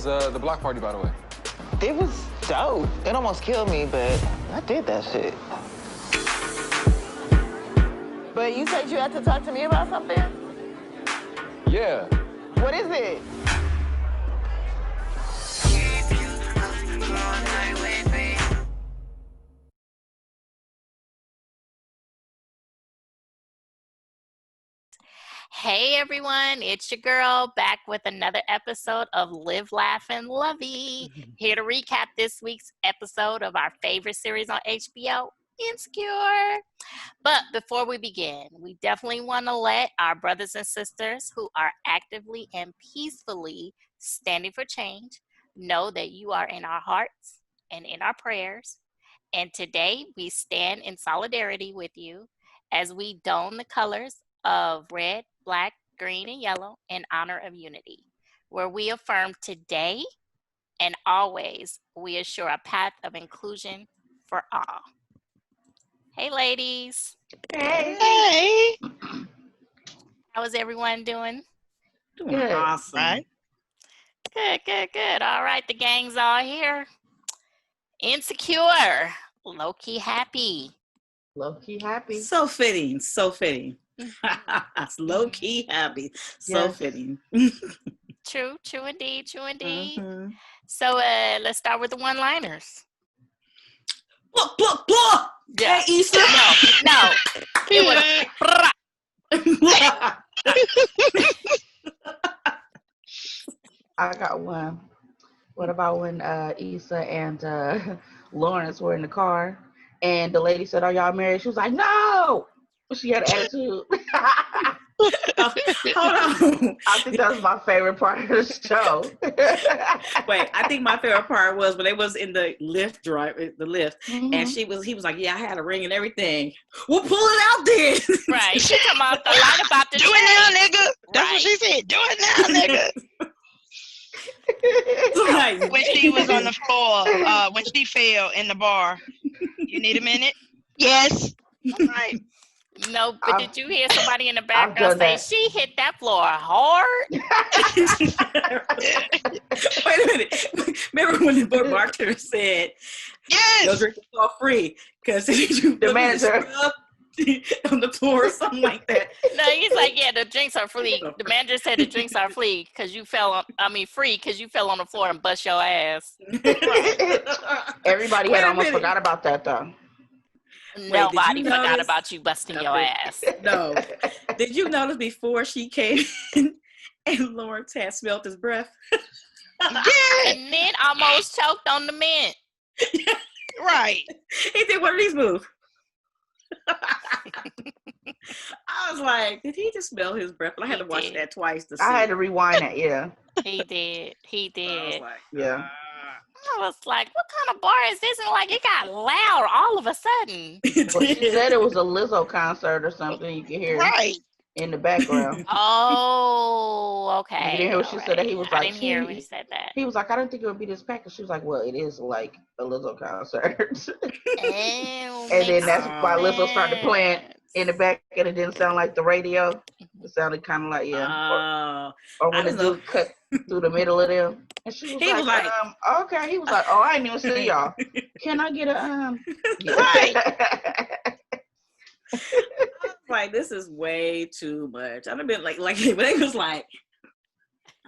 was the block party, by the way? It was dope. It almost killed me, but I did that shit. But you said you had to talk to me about something? Yeah. What is it? Hey everyone, it's your girl back with another episode of Live, Laugh, and Lovey. Here to recap this week's episode of our favorite series on HBO, Insecure. But before we begin, we definitely want to let our brothers and sisters who are actively and peacefully standing for change know that you are in our hearts and in our prayers. And today we stand in solidarity with you as we don the colors of red, black, green, and yellow in honor of unity, where we affirm today and always we assure a path of inclusion for all. Hey, ladies. Hey. How is everyone doing? Doing awesome. Right? Good. All right, the gang's all here. Insecure. Low-key happy. Low-key happy. So fitting. Low-key happy. So fitting. True indeed. Mm-hmm. So let's start with the one-liners. Blah. Yeah. Hey, Issa. No. It was I got one. What about when Issa and Lawrence were in the car and the lady said, "Are y'all married?" She was like, "No." She had an attitude. Hold on. I think that was my favorite part of the show. Wait, I think my favorite part was when they was in the lift, Mm-hmm. and he was like, "Yeah, I had a ring and everything." Well, pull it out then. right. She come out the light about the do it now, nigga. That's what she said. Do it now, nigga. Like, when she was on the floor, when she fell in the bar. You need a minute? Yes. All right. No, but did you hear somebody in the background say she hit that floor hard? Wait a minute. Remember when the bartender said, "Yes, no drinks are free," because the manager on the floor or something like that. No, he's like, "Yeah, the drinks are free." The manager said the drinks are free because you fell on. Free because you fell on the floor and bust your ass. Everybody had almost forgot about that though. Nobody forgot about you busting your ass. No. Did you notice before she came in and Lawrence had smelled his breath? And then almost choked on the mint. Right. He did one of these moves. I was like, did he just smell his breath? But I had to watch that twice to see. I had to rewind it, yeah. He did. I was like, yeah. I was like, what kind of bar is this? And like, it got loud all of a sudden. Well, she said it was a Lizzo concert or something. You could hear it in the background. Oh, okay. You didn't hear what she said? That he was like, I didn't hear when he said that. He was like, I didn't think it would be this packed. She was like, well, it is like a Lizzo concert. And then that's why Lizzo started playing in the back, and it didn't sound like the radio. It sounded kind of like, or when the dude cut through the middle of them. And she was like, okay. He was like, oh, I didn't even see y'all. Can I get a, Like, this is way too much. I'd have been like, but it was like,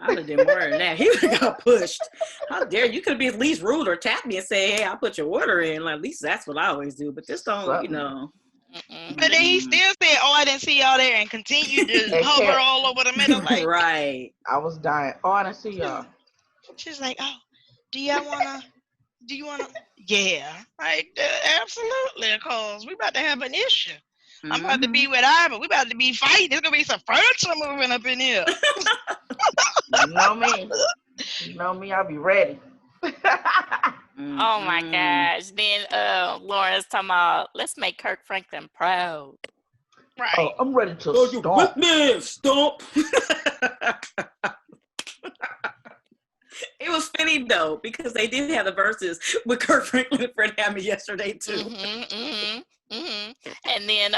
I'd have been more than that. He would have got pushed. How dare you? Could be at least rude or tap me and say, hey, I'll put your order in. Like, at least that's what I always do. But this don't, you know. But then he still said, oh, I didn't see y'all there, and continued to hover all over the middle. Like, right. I was dying. Oh, I didn't see y'all. She's like, oh, do you wanna? Yeah. Like, absolutely, of course. We about to have an issue. Mm-hmm. I'm about to be with but we about to be fighting. There's gonna be some furniture moving up in here. You know me, I'll be ready. Oh my gosh. Then Lawrence talking about, let's make Kirk Franklin proud. Right. Oh, I'm ready to stomp. Man, stomp. It was fitting though, because they did have the verses with Kirk Franklin and Fred Hammond yesterday too. And then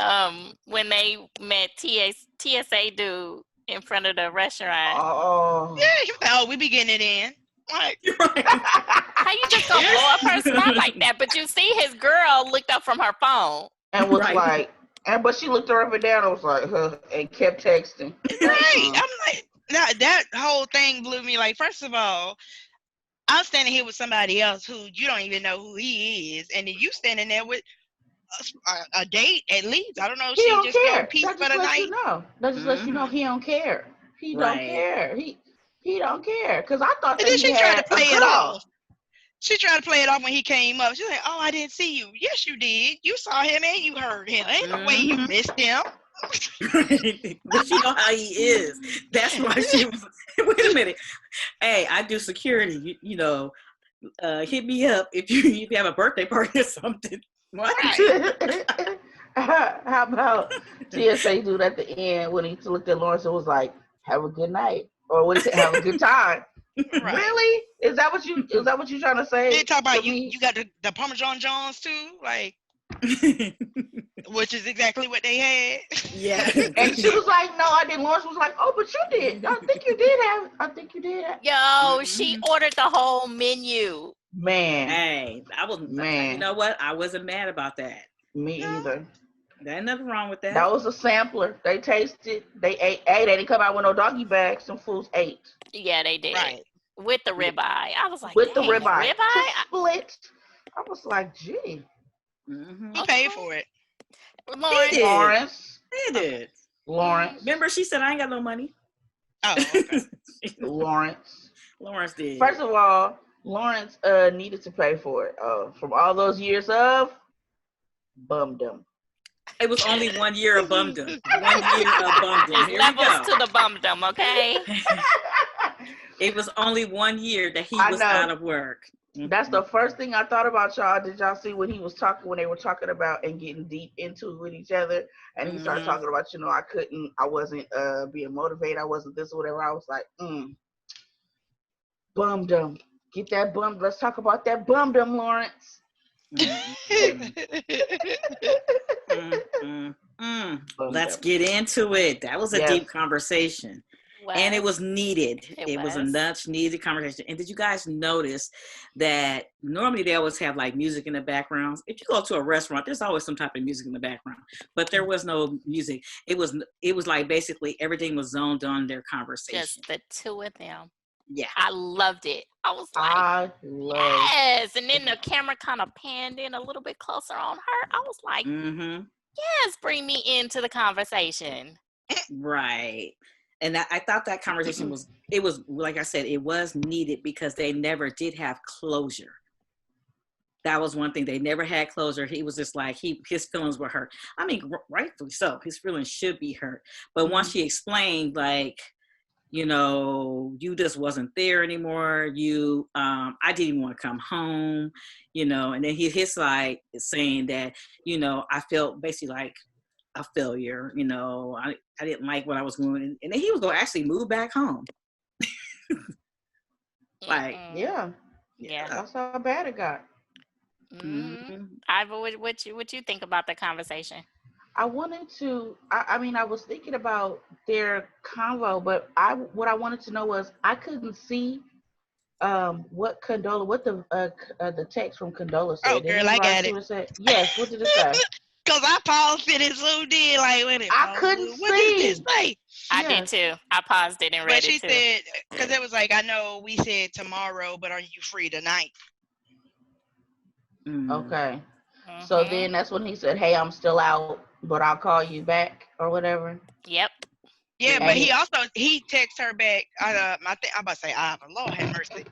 when they met TSA dude in front of the restaurant. Oh. Yeah, we be getting it in. Like, How you just gonna blow up her spot like that? But you see his girl looked up from her phone. And was like, but she looked her up and down and was like, huh, and kept texting. right. I'm like, that whole thing blew me. Like, first of all, I'm standing here with somebody else who you don't even know who he is. And then you standing there with a date at least. I don't know if He she don't just care. go peace That for just the lets night. you know. That just lets you know he don't care. He don't care. He don't care. Because I thought And that then he she tried had to play a it girl. off. She tried to play it off when he came up. She's like, "Oh, I didn't see you." Yes, you did. You saw him and you heard him. Ain't no way you missed him. But you know how he is. That's why she was. Wait a minute. Hey, I do security. You know, hit me up if you have a birthday party or something. What? Right. How about TSA dude at the end when he looked at Lawrence and was like, "Have a good night," or what he said, "Have a good time." Right. Really? Is that what you trying to say? They talk about you got the Parmesan Jones too, like, which is exactly what they had. Yeah. And she was like, "No, I didn't." Lawrence was like, "Oh, but you did. I think you did have. I think you did have." Yo, she ordered the whole menu. Man. Hey, I was. Man. You know what? I wasn't mad about that. Me either. There ain't nothing wrong with that. That was a sampler. They tasted. They ate. They didn't come out with no doggy bags. Some fools ate. Yeah, they did. Right. With the ribeye. I was like, with the dang, ribeye. ribeye? Split. I was like, gee. Who paid for it? Lawrence. He did. Lawrence. He did. Lawrence. Remember, she said, "I ain't got no money." Oh, okay. Lawrence. Lawrence did. First of all, Lawrence needed to pay for it. From all those years of bumdom. It was only 1 year of bumdom. 1 year of bumdom. There's Here levels we go. to the bumdom, okay? It was only 1 year that he was out of work. That's the first thing I thought about, y'all. Did y'all see when they were talking about and getting deep into it with each other? And he started talking about, I wasn't being motivated. I wasn't this or whatever. I was like, bumdom. Get that bum. Let's talk about that bumdom, Lawrence. Let's get into it. That was a deep conversation. And it was needed. It was a much needed conversation. And did you guys notice that normally they always have like music in the background? If you go to a restaurant, there's always some type of music in the background, but there was no music. It was like basically everything was zoned on their conversation. Just the two of them. Yeah. I loved it. I was like, yes. And then the camera kind of panned in a little bit closer on her. I was like, yes, bring me into the conversation. Right. And I thought that conversation was like I said, it was needed because they never did have closure. That was one thing. They never had closure. He was just like, his feelings were hurt. I mean, rightfully so. His feelings should be hurt. But once she explained, like, you just wasn't there anymore. I didn't even want to come home, and then his side is saying that, I felt basically like a failure, I didn't like what I was doing. And then he was going to actually move back home. Like, yeah. That's how bad it got. Ivor, what you think about the conversation? I wanted to, I was thinking about their convo, but what I wanted to know was I couldn't see what the text from Condola said. Oh, girl, I got it. Yes, what did it say? Because I paused it and zoomed in, like, wait a minute. I couldn't see. What did this say? I did too. I paused it and read it too. But she said, because it was like, I know we said tomorrow, but are you free tonight? Okay. So then that's when he said, "Hey, I'm still out, but I'll call you back," or whatever. Yep. Yeah, but he texted her back. I'm about to say, Lord have mercy.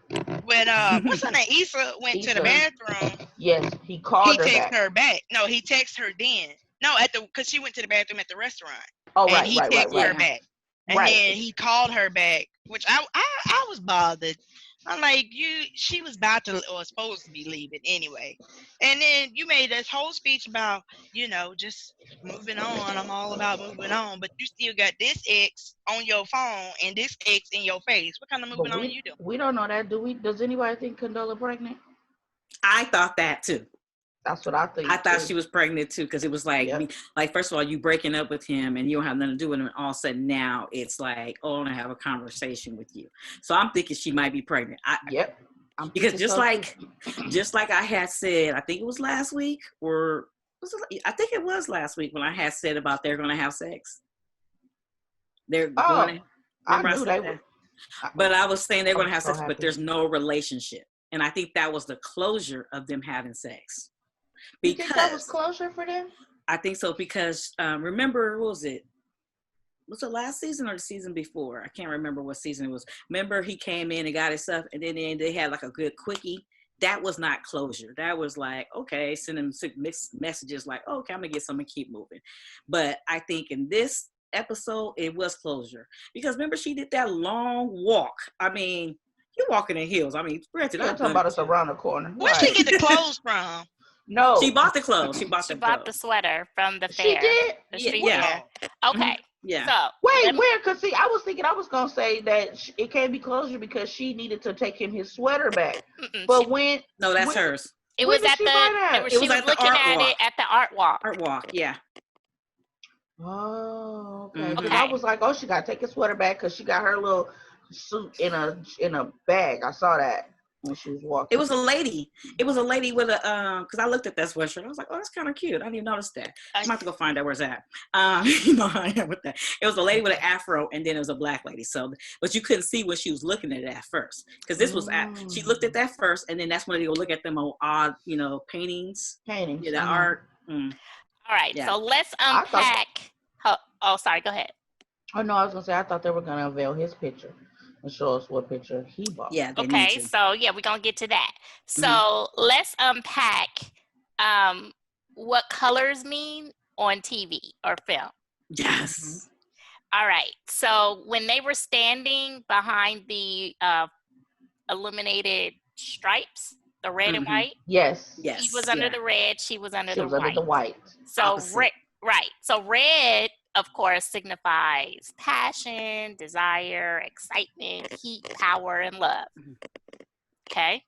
When what's her name? Issa went to the bathroom. Yes, he called her back. He texted her back. No, he texted her then. No, because she went to the bathroom at the restaurant. Oh, and right, he texted her back. And then he called her back, which I was bothered. I'm like, she was about to or supposed to be leaving anyway. And then you made this whole speech about, just moving on. I'm all about moving on. But you still got this ex on your phone and this ex in your face. What kind of moving on you doing? We don't know that, do we? Does anybody think Condola pregnant? I thought that too. That's what I think. I thought too. she was pregnant too, because it was like, like first of all, you breaking up with him and you don't have nothing to do with him, and all of a sudden now it's like, oh, I want to have a conversation with you. So I'm thinking she might be pregnant. Because just like I had said, I think it was last week, I think it was last week when I had said about they're going to have sex. They're going to. I knew they would. But I was saying they're going to have sex, but there's no relationship, and I think that was the closure of them having sex. You think that was closure for them? I think so, because remember, what was it? Was it last season or the season before? I can't remember what season it was. Remember, he came in and got his stuff, and then they had like a good quickie. That was not closure. That was like, okay, send him mixed messages like, oh, okay, I'm gonna get some and keep moving. But I think in this episode, it was closure, because remember, she did that long walk. I mean, you walking in heels. I mean, granted, I'm talking about us around the corner. Where'd she get the clothes from? No, she bought the clothes. She bought the sweater from the fair. She did. Yeah. Okay. Yeah. So wait, where? Because see, I was thinking I was gonna say that it can't be closure because she needed to take him his sweater back. But that's hers. It was at the. She was looking at it at the art walk. Art walk, yeah. Oh, okay. Because I was like, oh, she got to take his sweater back because she got her little suit in a bag. I saw that when she was walking. It was a lady. It was a lady with a because I looked at that sweatshirt. I was like, oh, that's kind of cute. I didn't even notice that. I'm about to go find out where's that. You know how I am with that. It was a lady with an afro, and then it was a black lady. So, but you couldn't see what she was looking at first, because this was she looked at that first, and then that's when they go look at them odd, paintings. Yeah, the art. All right, so let's unpack. Sorry, go ahead. Oh, no, I was going to say, I thought they were going to unveil his picture and show us what picture he bought. Yeah. Okay, so, we're going to get to that. So, let's unpack what colors mean on TV or film. Yes. All right, so when they were standing behind the illuminated stripes, the red and white. Yes. He was under the red. She was under the white. Under the white. So So red, of course, signifies passion, desire, excitement, heat, power, and love. Okay.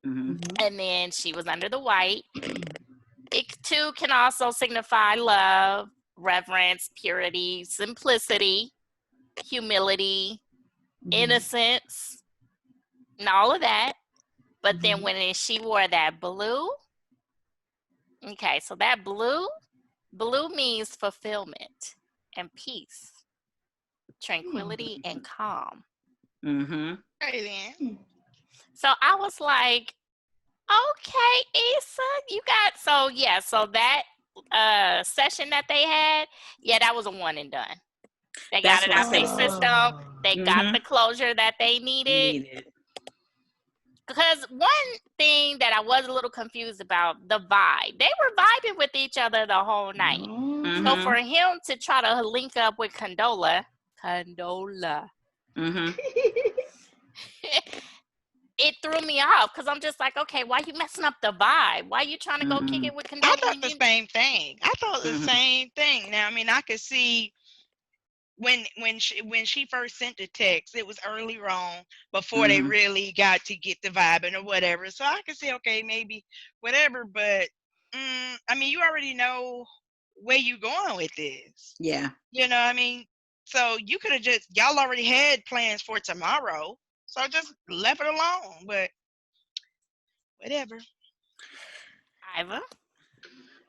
And then she was under the white. It too can also signify love, reverence, purity, simplicity, humility, innocence, and all of that. But then when she wore that blue, okay, so that blue means fulfillment and peace, tranquility and calm. Hey, then. So I was like, okay, Issa, you got, so that session that they had, that was a one and done. They got it out their system. They got the closure that they needed. Because one thing that I was a little confused about, the vibe. They were vibing with each other the whole night. So for him to try to link up with Condola, it threw me off because I'm just like, okay, why you messing up the vibe? Why you trying to go kick it with Condola? I thought the same thing. I thought the same thing. Now, I mean, I could see when she first sent the text, it was early on before they really got to get the vibing or whatever. So I could say, okay, maybe whatever, but I mean, you already know where you going with this. Yeah. You know what I mean? So you could have y'all already had plans for tomorrow. So just left it alone, but whatever. Iva?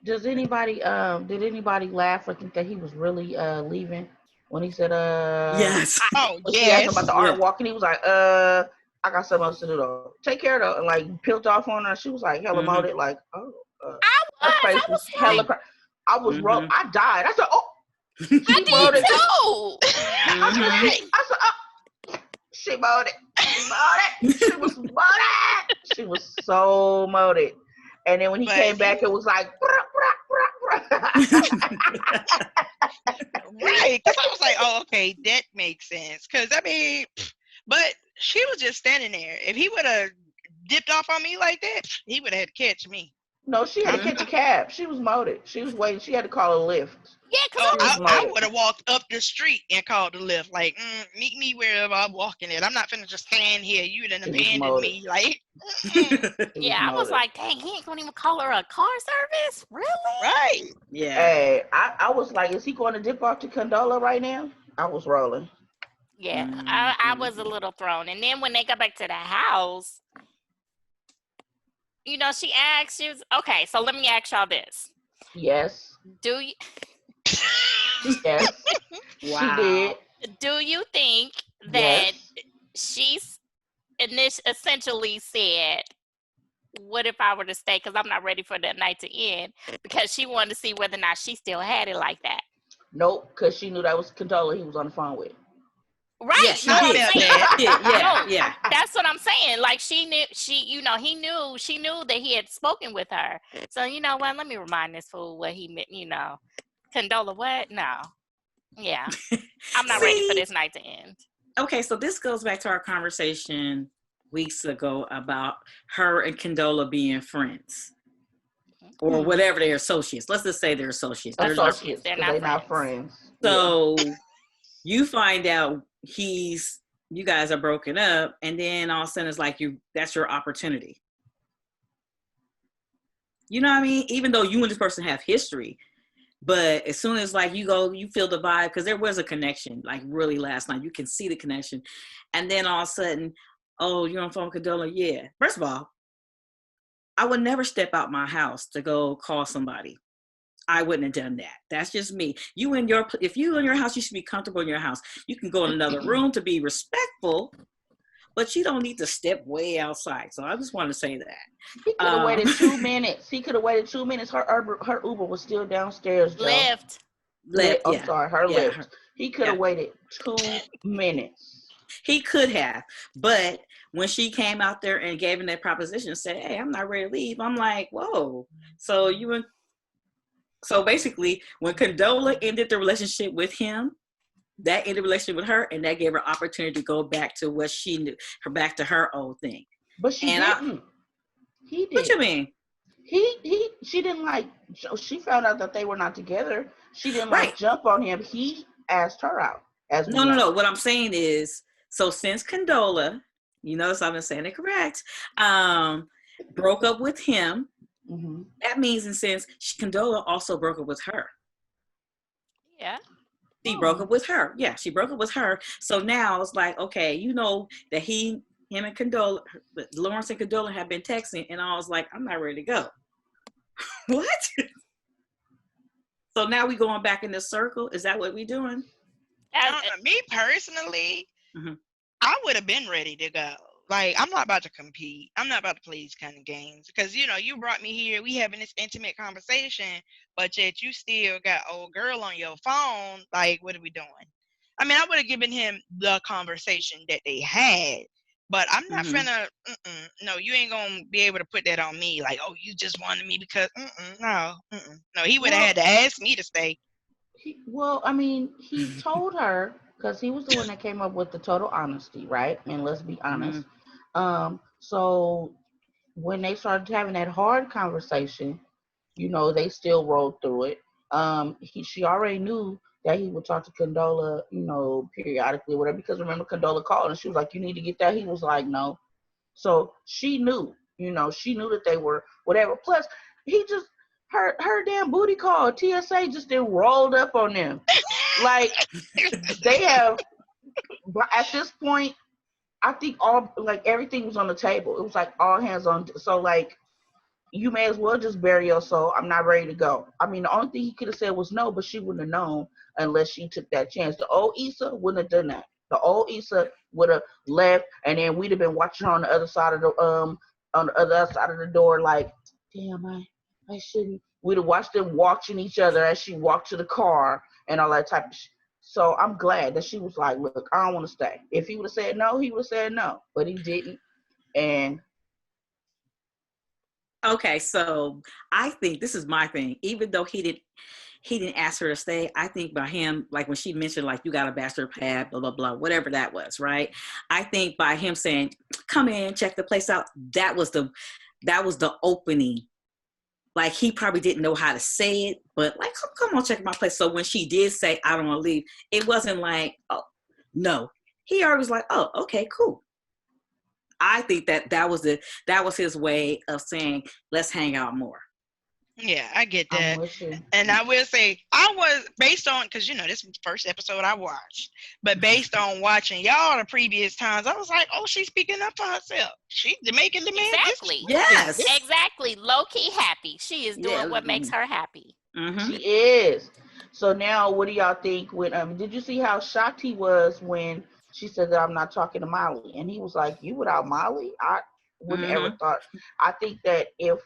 Did anybody laugh or think that he was really leaving? When he said, yes. Oh, yeah. She asked him about the art walk, and he was like, I got something else to do, though. Take care of it. And, like, peeled off on her. She was, like, hella molded, like, her face was hella I was wrong. I died. I said, oh. I did, too. I said, she molded. She was molded. She was so molded. And then when he came back, it was like, right, because I was like, oh, okay, that makes sense. Because, I mean, but she was just standing there. If he would have dipped off on me like that, he would have had to catch me. No, she had to catch a cab. She was molded. She was waiting. She had to call a lift. Yeah, Oh, because I would have walked up the street and called the lift. Like, meet me wherever I'm walking at. I'm not finna just stand here. You done abandoned me. Like, I was like, dang, he ain't gonna even call her a car service? Really? right. Yeah. Hey, I was like, is he going to dip off to Condola right now? I was rolling. Yeah, I was a little thrown. And then when they got back to the house, you know, she asked you, okay, so let me ask y'all this. Yes. Do you? Yes. Wow. She did. Do you think that she's essentially said, what if I were to stay? Because I'm not ready for the night to end. Because she wanted to see whether or not she still had it like that. Nope, because she knew that was Condola he was on the phone with. Right. Yeah, she no, did. Yeah. That's what I'm saying. Like she knew, she knew that he had spoken with her. So you know what? Let me remind this fool what he meant, Condola what? No. Yeah. I'm not ready for this night to end. Okay, so this goes back to our conversation weeks ago about her and Condola being friends. Or whatever, they're associates. Let's just say they're associates. They're not friends. So you find out you guys are broken up, and then all of a sudden it's like that's your opportunity. You know what I mean? Even though you and this person have history, but as soon as like you feel the vibe, because there was a connection, like really last night, you can see the connection. And then all of a sudden, oh, you're on phone with Condola? Yeah. First of all, I would never step out my house to go call somebody. I wouldn't have done that. That's just me. If you in your house, you should be comfortable in your house. You can go in another room to be respectful, but you don't need to step way outside. So I just want to say that. He could have waited 2 minutes. He could have waited 2 minutes. Her Uber was still downstairs. Lift. I'm sorry, her lift. He could have waited 2 minutes. He could have, but when she came out there and gave him that proposition and said, hey, I'm not ready to leave, I'm like, whoa. So basically, when Condola ended the relationship with him, that ended the relationship with her, and that gave her opportunity to go back to what she knew, back to her old thing. But she didn't. He did. What you mean? She didn't like. She found out that they were not together. She didn't like jump on him. He asked her out. No. What I'm saying is, so since Condola, you notice I've been saying it correct, broke up with him. Mm-hmm. That means, in a sense, Condola also broke up with her. Yeah. She broke up with her. Yeah, she broke up with her. So now it's like, okay, you know that him and Condola, Lawrence and Condola have been texting, and I was like, I'm not ready to go. What? So now we going back in the circle? Is that what we doing? Me personally, I would have been ready to go. Like, I'm not about to compete. I'm not about to play these kind of games. Because, you brought me here. We having this intimate conversation, but yet you still got old girl on your phone. Like, what are we doing? I mean, I would have given him the conversation that they had. But I'm not finna, no, you ain't going to be able to put that on me. Like, oh, you just wanted me because, no, he would have had to ask me to stay. He told her, because he was the one that came up with the total honesty, right? And let's be honest. So when they started having that hard conversation, they still rolled through it. She already knew that he would talk to Condola, periodically or whatever, because remember Condola called and she was like, you need to get that. He was like, no. So she knew, that they were whatever. Plus, he just, her damn booty call, TSA just then rolled up on them. Like, they have, at this point, I think everything was on the table. It was like all hands on. So like, you may as well just bury your soul. I'm not ready to go. I mean, the only thing he could have said was no, but she wouldn't have known unless she took that chance. The old Issa wouldn't have done that. The old Issa would have left, and then we'd have been watching her on the other side of the door, like, damn, I shouldn't. We'd have watched them watching each other as she walked to the car and all that type of shit. So I'm glad that she was like, look, I don't want to stay. If he would have said no, he would have said no, but he didn't. And okay, so I think this is my thing. Even though he didn't ask her to stay, I think by him, like when she mentioned, like, you got a bachelor pad, blah, blah, blah, whatever that was, right? I think by him saying, come in, check the place out, that was the opening like he probably didn't know how to say it, but like, come on, check my place. So when she did say, I don't want to leave, it wasn't like, oh, no. He already was like, oh, okay, cool. I think that was his way of saying, let's hang out more. Yeah, I get I'm that. with you. And I will say, I was based on, because this was the first episode I watched, but based on watching y'all the previous times, I was like, oh, she's speaking up for herself. She's making the man. Exactly. Yes. Exactly. Low key happy. She is doing what makes her happy. Mm-hmm. She is. So now, what do y'all think? When did you see how shocked he was when she said that I'm not talking to Molly, and he was like, "You without Molly? I wouldn't ever thought." I think that if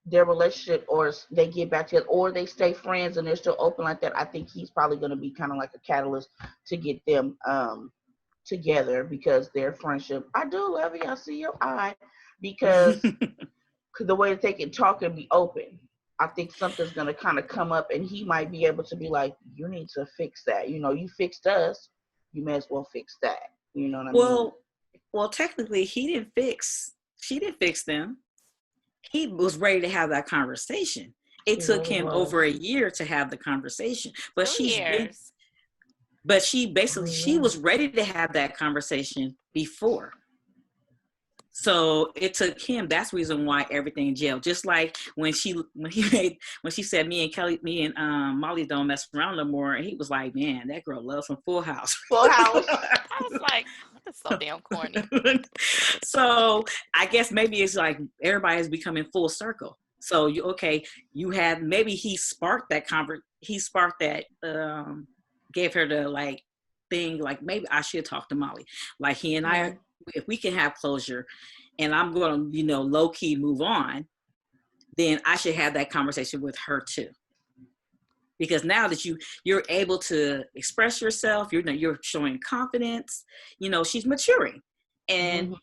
their relationship or they get back together or they stay friends and they're still open like that, I think he's probably going to be kind of like a catalyst to get them together because their friendship. I do love you. I see your eye because the way that they can talk and be open. I think something's going to kind of come up and he might be able to be like, you need to fix that. You fixed us. You may as well fix that. You know what I mean? Well, technically she didn't fix them. He was ready to have that conversation. It took him over a year to have the conversation, but 2 years. She was ready to have that conversation before. So it took him. That's the reason why everything gelled. Just like when she said me and Molly don't mess around no more, and he was like, man, that girl loves some Full House. Full House. I was like, that's so damn corny. So I guess maybe it's like everybody is becoming full circle. So you have maybe he sparked that gave her the like thing like maybe I should talk to Molly. Like he and I, if we can have closure and I'm going to, low key move on, then I should have that conversation with her too. Because now that you're able to express yourself, you're showing confidence, she's maturing. And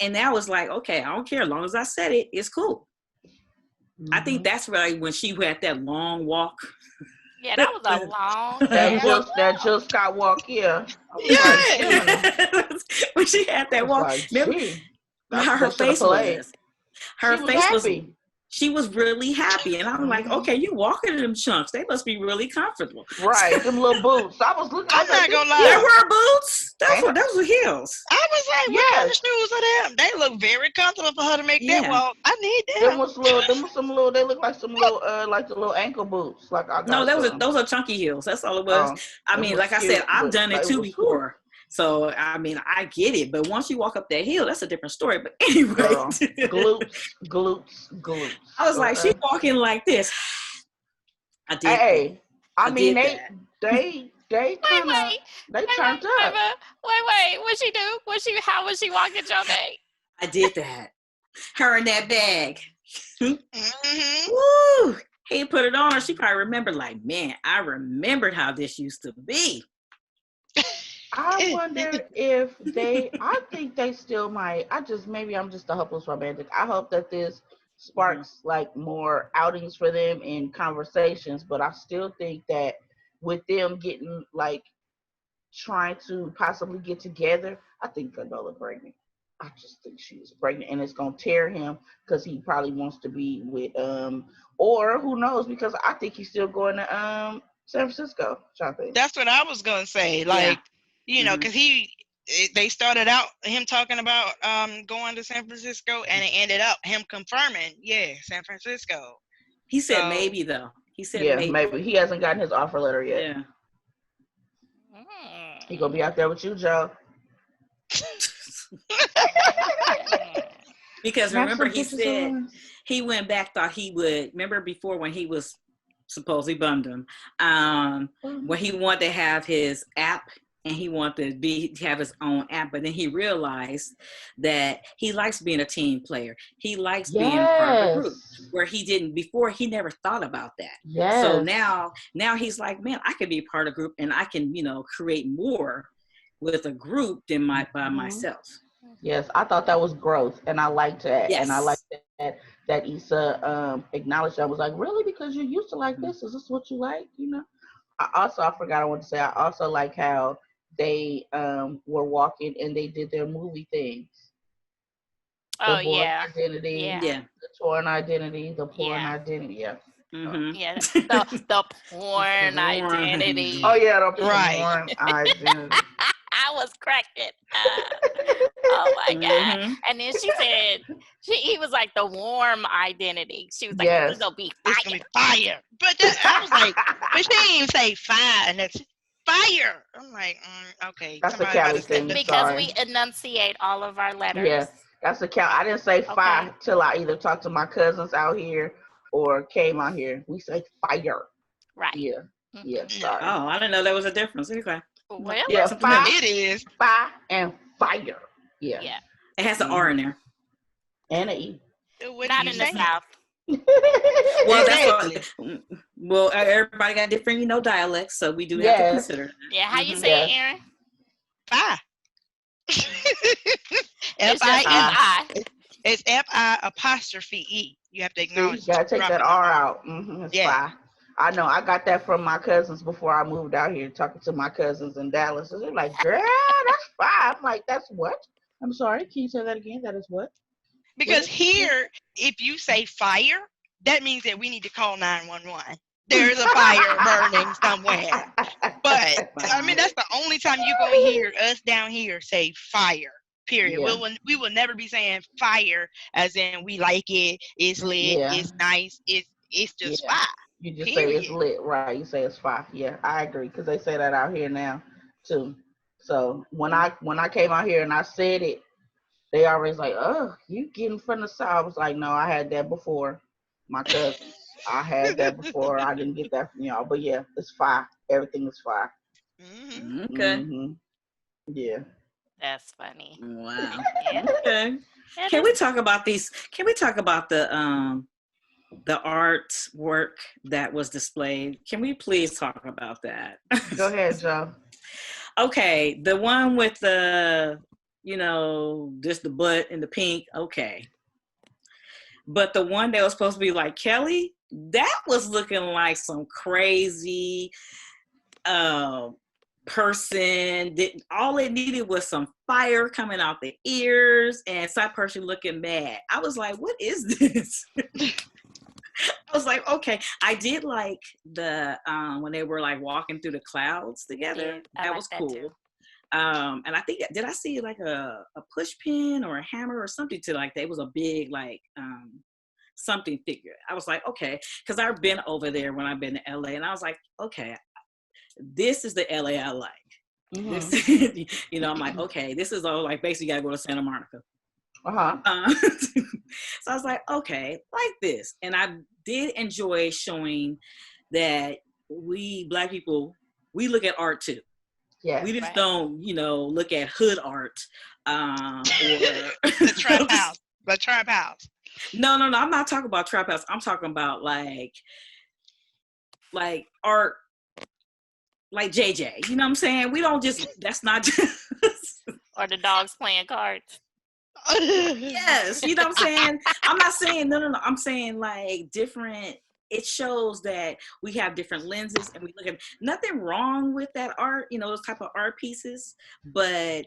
now it's like, okay, I don't care. As long as I said it, it's cool. I think that's really when she went that long walk. Yeah, that was a long that Jill Scott walk, yeah. When she had that walk, like, remember how her face was. Her face was happy. She was really happy, and I'm like, okay, you walking in them chunks. They must be really comfortable. Right, them little boots. I was looking. I'm not gonna lie. They were boots. Those were heels. I was like, what kind of shoes are them? They look very comfortable for her to make that walk. I need them. They look like some little, like the little ankle boots. Like I got no, those are chunky heels. That's all it was. I mean, like I said, I've done it too before. So, I mean, I get it. But once you walk up that hill, that's a different story. But anyway. Girl, glutes. I was like, she's walking like this. I did. Hey, I mean, they turned up. Wait. What'd she do? How was she walking your day? I did that. Her in that bag. Mm-hmm. Woo! He put it on her. She probably remembered, like, man, I remembered how this used to be. I wonder if I think they still might. Maybe I'm just a hopeless romantic. I hope that this sparks like more outings for them in conversations, but I still think that with them getting like trying to possibly get together, I think Condola pregnant. I just think she's pregnant and it's gonna tear him because he probably wants to be with or who knows, because I think he's still going to San Francisco. That's what I was gonna say. Like, because they started out him talking about going to San Francisco, and it ended up him confirming, San Francisco. He said maybe though. He said maybe. He hasn't gotten his offer letter yet. Yeah. He gonna be out there with you, Joe. Because remember he said he went back, thought he would. Remember before when he was supposedly bummed him, when he wanted to have his app. And he wanted to have his own app, but then he realized that he likes being a team player. He likes being part of the group, where he didn't before. He never thought about that. Yes. So now he's like, man, I can be part of a group, and I can, create more with a group than by myself. Yes, I thought that was growth, and I liked that. Yes. And I liked that Issa acknowledged that. I was like, really? Because you're used to like this? Is this what you like? I forgot I wanted to say, I also like how they were walking and they did their movie things. Oh divorce yeah. identity, Yeah. the torn identity, the porn Yeah. identity. Yeah. Yeah. The porn identity. Oh yeah, the Right. porn identity. I was cracking. Oh my god! And then she said, he was like the warm identity. She was like, "This is Yes. gonna be It's gonna fire." be fire. But I was like, but she didn't even say fire. And that's fire. I'm like, okay. That's a Somebody Cali about to thing. say Because Sorry. we enunciate all of our letters. Yeah, that's a count. I didn't say fire Okay. till I either talked to my cousins out here or came out here. We say fire. Right. Yeah. Yeah. Mhm. Sorry. Oh, I didn't know there was a difference. Okay. Well, Yeah. Something Fire, else. it is. fire, and fire. Yeah. yeah. It has an R in there. And an E. What Not do you in the say? South. Well, that's Exactly. what. Well, everybody got different, dialects, so we do have to Yes. consider. Yeah. How you Mhm. say Yes. it, Aaron? Fire. It's just F-I-E. F-I. It's F-I-apostrophe-E. You have to See, you acknowledge gotta take dropping that the R R. out. It's Yeah. fire. I know. I got that from my cousins before I moved out here, talking to my cousins in Dallas. And they're like, girl, that's fire. I'm like, that's what? I'm sorry. Can you say that again? That is what? Because here, if you say fire, that means that we need to call 911. There's a fire burning somewhere. But I mean, that's the only time you're gonna hear us down here say fire. Period. Yeah. We will never be saying fire as in we like it, it's lit, Yeah. it's nice, it's just Yeah. fire. You just say it's Period. lit, right? You say it's fire. Yeah, I agree because they say that out here now too. So when I came out here and I said it, they always like, oh, you getting from the South. I was like, no, I had that before. My cousins, I had that before. I didn't get that from y'all. But yeah, it's fire. Everything is fire. Mm-hmm. Okay. Yeah. That's funny. Wow. Yeah. Okay. That Can we is- talk about these? Can we talk about the artwork that was displayed? Can we please talk about that? Go ahead, Joe. Okay, the one with the, just the butt and the pink. Okay. But the one that was supposed to be like Kelly, that was looking like some crazy person. All it needed was some fire coming out the ears and that person looking mad. I was like, what is this? I was like, okay. I did like the when they were like walking through the clouds together. Yeah, that was cool. Too. And I think, did I see like a push pin or a hammer or something to like that? It was a big like something figure. I was like, okay, because I've been over there when I've been to LA, and I was like, okay, this is the LA I like. This, I'm like, okay, this is all like basically gotta go to Santa Monica. So I was like, okay, like this. And I did enjoy showing that we Black people, we look at art too. Yeah. We just don't, look at hood art or the trap house. The trap house. No, I'm not talking about trap house. I'm talking about like art like JJ. You know what I'm saying? We don't just, that's not just or the dogs playing cards. Yes, you know what I'm saying? I'm not saying no. I'm saying like different. It shows that we have different lenses and we look at nothing wrong with that art, those type of art pieces, but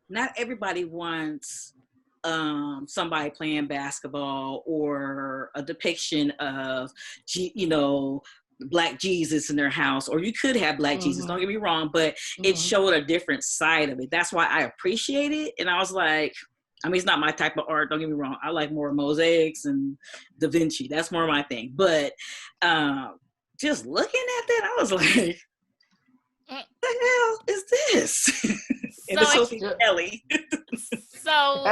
not everybody wants somebody playing basketball or a depiction of, Black Jesus in their house, or you could have Black Jesus, don't get me wrong, but it showed a different side of it. That's why I appreciate it. And I was like, I mean, it's not my type of art, don't get me wrong. I like more mosaics and Da Vinci. That's more my thing. But just looking at that, I was like, what the hell is this? And it's supposed to be Kelly. So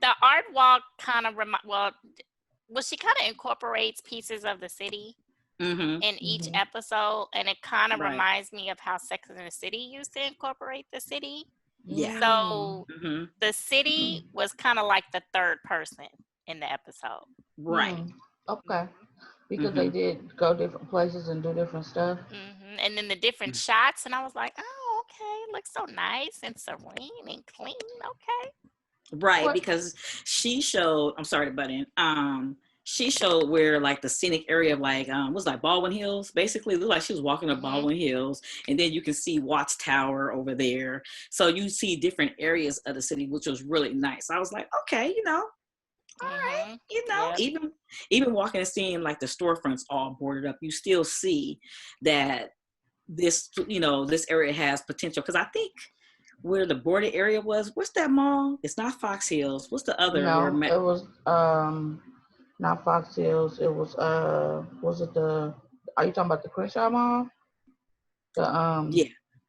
the art walk kind of, she kind of incorporates pieces of the city in each episode. And it kind of reminds me of how Sex and the City used to incorporate the city. Yeah. So the city was kind of like the third person in the episode. Right. Okay. Because they did go different places and do different stuff. And then the different shots, and I was like, oh, okay, looks so nice and serene and clean. Okay. Right, because she showed, I'm sorry to butt in, she showed where like the scenic area of like, was like Baldwin Hills, basically. It looked like she was walking up Baldwin Hills, and then you can see Watts Tower over there. So you see different areas of the city, which was really nice. I was like, okay, all right. Mhm. You know, Yep. even walking and seeing like the storefronts all boarded up, you still see that this, you know, this area has potential. Because I think where the boarded area was, what's that mall? It's not Fox Hills. What's the other where? No, it was not Fox Hills. It was it the? Are you talking about the Crenshaw Mall? The Yeah,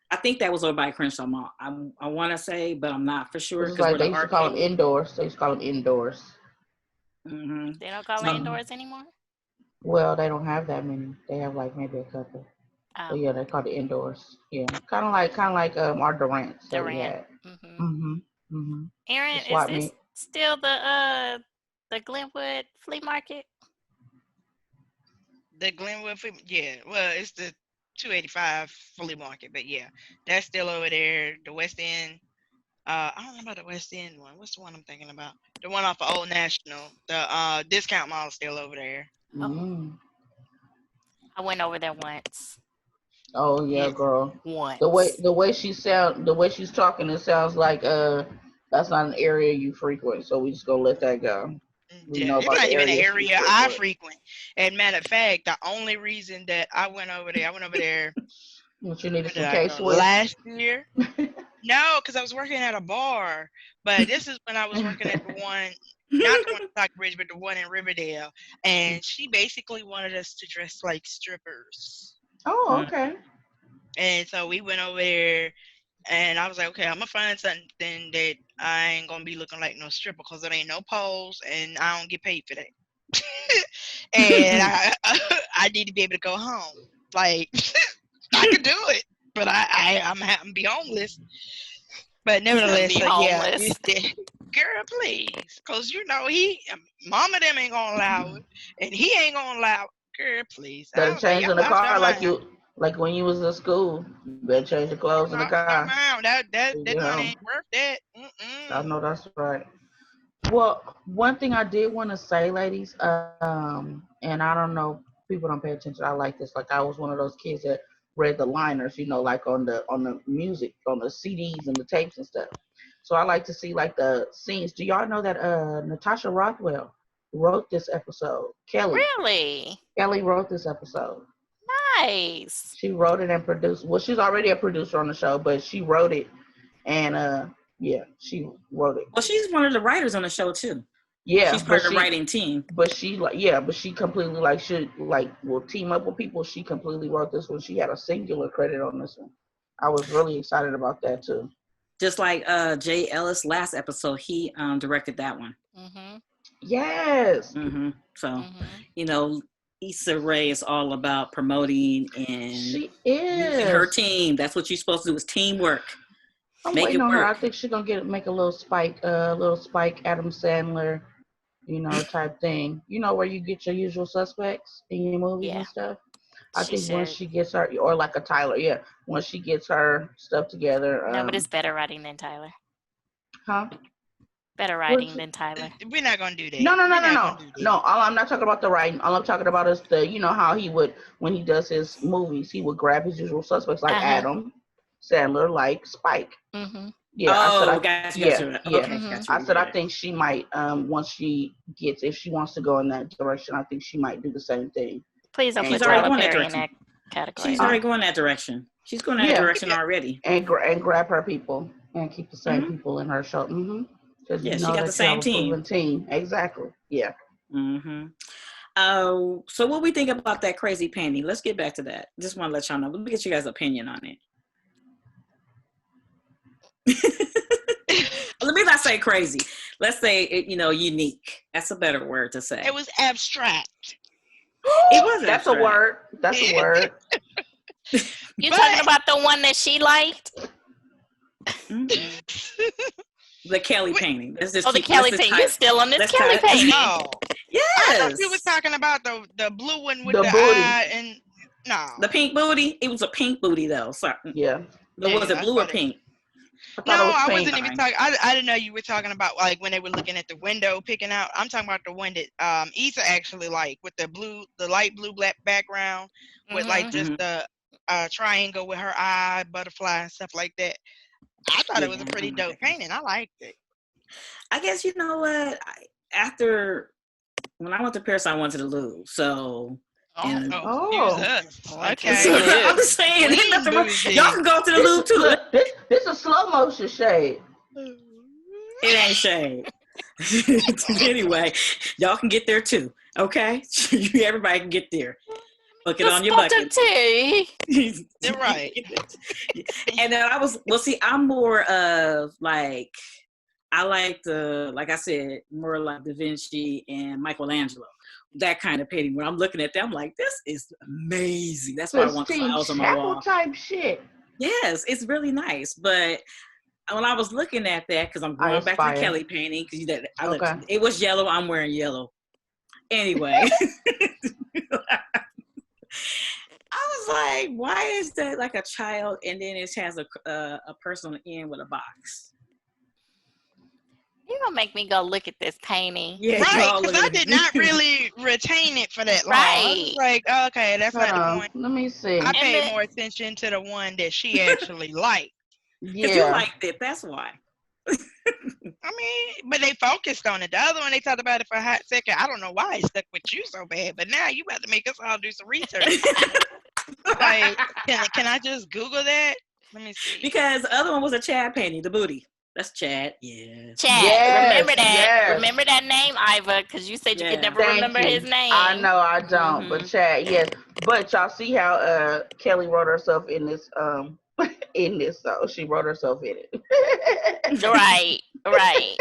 I think that was over by Crenshaw Mall. I want to say, but I'm not for sure This is because like where they the used to call them arcade. indoors. They used to call them indoors. Mm-hmm. They don't call it So, indoors anymore. Well, they don't have that many. They have like maybe a couple. Oh, But yeah, they call it indoors. Yeah, kind of like our Durant's that we Durant. had. Mhm. Mm-hmm. The Aaron, is swap this meet. still the Glenwood Flea Market? The Glenwood flea, yeah. Well, it's the 285 flea market, but yeah, that's still over there. The West End. I don't know about the West End one. What's the one I'm thinking about? The one off of Old National. The discount mall is still over there. Oh, Mm. I went over there once. Oh yeah, Yeah. girl. Once. The way she's talking, it sounds like that's not an area you frequent. So we just gonna let that go. We Yeah, know it's about not the even an areas she area I frequent. frequent. And matter of fact, the only reason that I went over there, But you needed when did some I K go? Swiss. Last year? No, because I was working at a bar. But this is when I was working at the one, not the one in Stockbridge, but the one in Riverdale. And she basically wanted us to dress like strippers. Oh, mm. okay. And so we went over there, and I was like, okay, I'm gonna find something that I ain't gonna be looking like no stripper because it ain't no poles, and I don't get paid for that. And I need to be able to go home. Like I could do it, but I'm having to be homeless. But nevertheless, Be so yeah, homeless. girl, please, cause you know mama them ain't gonna allow it, and he ain't gonna allow it. Girl, please. I Better was like, change y'all in the lost your car mind. like when you was in school. You better change your clothes in the Lost your car. mind. When you That get money home. ain't worth that. I Mm-mm. know that's right. Well, one thing I did want to say, ladies, and I don't know, people don't pay attention. I like this. Like I was one of those kids that read the liners, like on the music, on the CDs and the tapes and stuff. So I like to see like the scenes. Do y'all know that Natasha Rothwell wrote this episode? Really? Kelly wrote this episode. Nice. She wrote it and produced. Well, she's already a producer on the show, but she wrote it and yeah, she wrote it. Well, she's one of the writers on the show too. Yeah, She's part of the writing team. but she like yeah, but she completely like should like will team up with people. She completely wrote this one. She had a singular credit on this one. I was really excited about that too. Just like Jay Ellis last episode, he directed that one. Mhm. Yes. So, Mhm. you know, Issa Rae is all about promoting and She using her is. team. That's what you're supposed to do is teamwork. I'm Make waiting it on her. I work. think she's gonna make a little Spike Adam Sandler, type thing. Where you get your usual suspects in your movies and Yeah, stuff. I she think once should. she gets her, or like a Tyler, yeah, once she gets her stuff together, Nobody's better writing than Tyler. huh? Better What's writing than Tyler. We're not gonna do that. No, no, no, We're no, not gonna no, do no. that. All I'm not talking about the writing. All I'm talking about is how he would when he does his movies, he would grab his usual suspects like Uh-huh. Adam Sandler, like Spike. Mhm. Yeah, I said Oh, gotcha. yeah. Okay, Mhm. gotcha. I said I Yeah. think she might once she gets if she wants to go in that direction, I think she might do the same thing. Please don't And put She's already Tyler going that Perry in direction. that category. She's already going that direction. She's going that yeah, direction already. and grab her people and keep the same hmm people in her show. Because Yeah, you she know got the that you have same a team. proven team. Exactly. Yeah. hmm So what we think about that crazy painting? Let's get back to that. Just want to let y'all know. Let me get you guys' opinion on it. Let me not say crazy. Let's say unique. That's a better word to say. It was abstract. It was That's a abstract. word. That's a word. You But talking about the one that she liked? The Kelly painting. Let's just Oh, the keep. Kelly painting. You still on this Let's Kelly tie- painting? no, I thought you was Yes. talking about the blue one with The the booty. eye and no. The pink booty. It was a pink booty though. Sorry. Yeah. But was Yeah, it I blue or thought it. pink? I No, thought it was I pink. wasn't even Sorry. talking. I didn't know you were talking about like when they were looking at the window picking out. I'm talking about the one that Issa actually like with the light blue black background with like Mhm. just the triangle with her eye, butterfly and stuff like that. I thought it was Yeah, a I'm pretty not dope that kind of painting. I liked it. I guess you know what? after when I went to Paris, I went to the Louvre. So. And, use us. Okay. So I'm saying, ain't nothing wrong. Y'all can go to the Louvre too. Look, this is slow motion shade. It ain't shade. Anyway, y'all can get there too. Okay, everybody can get there. Book it on your bucket. You're right. And then I'm more of like, I like like I said, more like Da Vinci and Michelangelo. That kind of painting. When I'm looking at them, I'm like, this is amazing. That's why I want clouds on my wall. Type shit. Yes, it's really nice. But when I was looking at that, because I'm going back to the Kelly painting, because it was yellow. I'm wearing yellow. Anyway, I was like, why is that like a child, and then it has a person on the end with a box? You're going to make me go look at this painting. Yeah, right, because I did not really retain it for that long. I was like, okay, that's not the one. Let me see. I paid more attention to the one that she actually liked. Because you liked it, that's why. I mean, but they focused on it. The other one, they talked about it for a hot second. I don't know why it stuck with you so bad, but now you about to make us all do some research. Like, can I just Google that? Let me see. Because the other one was a Chad painting, the booty. That's Chad. Yeah. Chad. Yes, remember that. Yes. Remember that name, Iva, because you said you could never remember his name. I know I don't, but Chad, yes. But y'all see how Kelly wrote herself in this so she wrote herself in it. Right.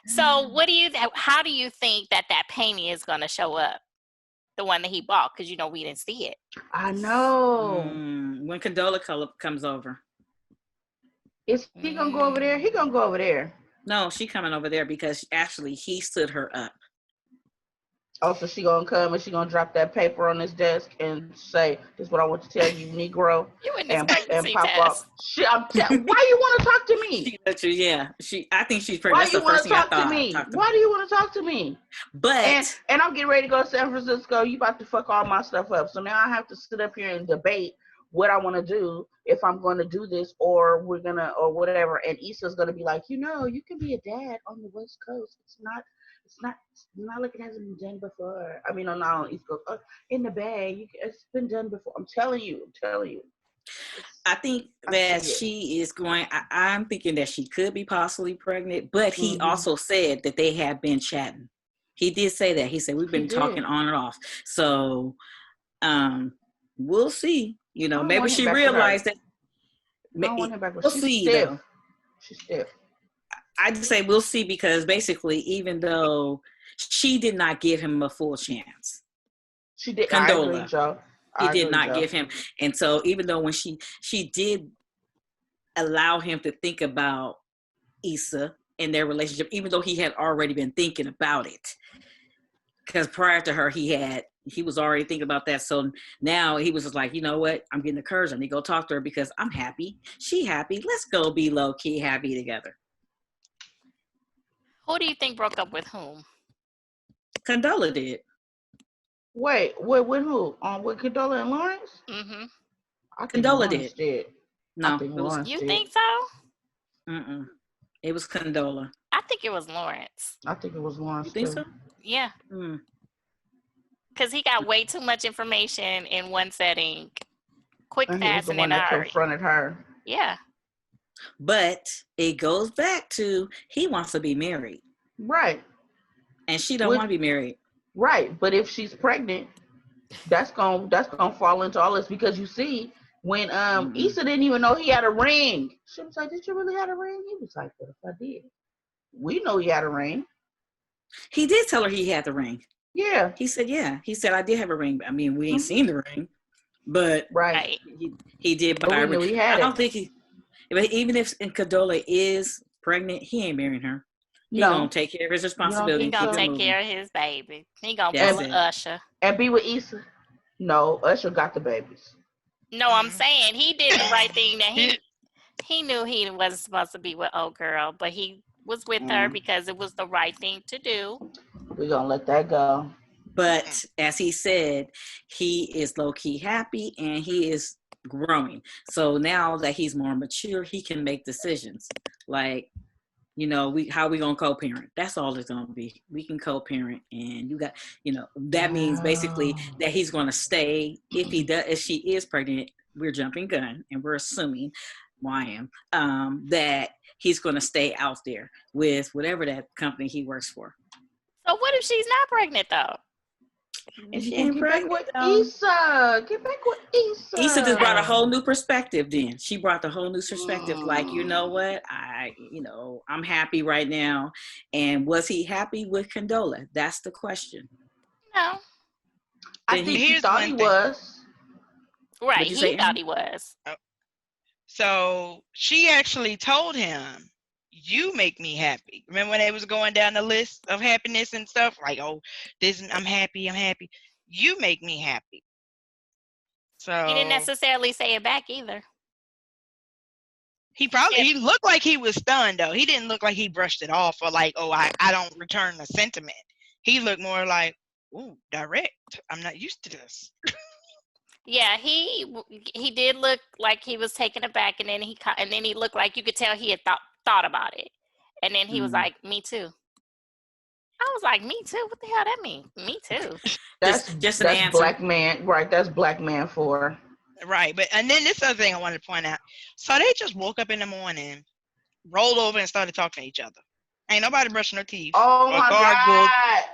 So how do you think that painting is going to show up? The one that he bought, because we didn't see it. I know. When Condola comes over. Is he gonna go over there? He gonna go over there. No, she coming over there because actually he stood her up. Oh, so she gonna come and she gonna drop that paper on his desk and say, "This is what I want to tell you, Negro." You in this pregnancy pop test. off. Shit, why you want to talk to me? I think she's pregnant. Why you want to talk to me? Why do you want to talk to me? But and I'm getting ready to go to San Francisco. You about to fuck all my stuff up. So now I have to sit up here and debate what I want to do, if I'm going to do this or we're going to, or whatever. And Issa's going to be like, you can be a dad on the West Coast. It's not like it hasn't been done before. I mean, not on East Coast. In the bag, it's been done before. I'm telling you. I think that she is going, I'm thinking that she could be possibly pregnant, but he also said that they have been chatting. He did say that. He said, we've been talking on and off. So, we'll see. Maybe she realized that. We'll see, though. She's stiff. I just say we'll see because basically, even though she did not give him a full chance, she did. Condola, he did not give him, and so even though when she did allow him to think about Issa and their relationship, even though he had already been thinking about it, because prior to her he was already thinking about that. So now he was just like, you know what? I'm getting the courage. I need to go talk to her because I'm happy. She happy. Let's go be low key happy together. Who do you think broke up with whom? Condola did. Wait, with who? With Condola and Lawrence? Mm-hmm. I think Condola Lawrence did. No, you think so? Mm-mm. It was Condola. I think it was Lawrence. I think it was Lawrence. You think so? Yeah. Because he got way too much information in one setting, quick, fast, and in a hurry. Confronted her. Yeah. But it goes back to he wants to be married. Right. And she don't want to be married. Right. But if she's pregnant, that's gonna fall into all this because you see when Issa didn't even know he had a ring. She was like, "Did you really have a ring?" He was like, "What if I did?" We know he had a ring. He did tell her he had the ring. Yeah. He said, yeah. He said, I did have a ring. I mean, we ain't seen the ring. But he did buy a ring. He had I don't think but even if Condola is pregnant, he ain't marrying her. He gonna take care of his responsibility. He gonna take care of his baby. He gonna pull Usher. And be with Issa. No, Usher got the babies. No, I'm saying he did the right thing. That he knew he wasn't supposed to be with old girl, but he was with her because it was the right thing to do. We're gonna let that go. But as he said, he is low-key happy and he is growing. So now that he's more mature, he can make decisions. Like, how we gonna co-parent. That's all it's gonna be. We can co-parent, and that means basically that he's gonna stay. If she is pregnant, we're jumping gun and we're assuming, that he's gonna stay out there with whatever that company he works for. So what if she's not pregnant though? If she ain't Get pregnant, back with Issa. Get back with Issa. Issa just brought a whole new perspective. Then she brought the whole new perspective. Like, you know what? I'm happy right now. And was he happy with Condola? That's the question. No. I think he thought he was. Right. He thought he was. So she actually told him, "You make me happy." Remember when they was going down the list of happiness and stuff? Like, oh, I'm happy. You make me happy. So He didn't necessarily say it back either. He looked like he was stunned though. He didn't look like he brushed it off or like, oh, I don't return the sentiment. He looked more like, ooh, direct. I'm not used to this. Yeah, he did look like he was taken aback, and then he looked like you could tell he had thought about it, and then he was like, "Me too." I was like, "Me too." What the hell that mean? Me too. That's an answer. Black man, right? That's black man for. Right, and then this other thing I wanted to point out. So they just woke up in the morning, rolled over, and started talking to each other. Ain't nobody brushing their teeth. Oh my God!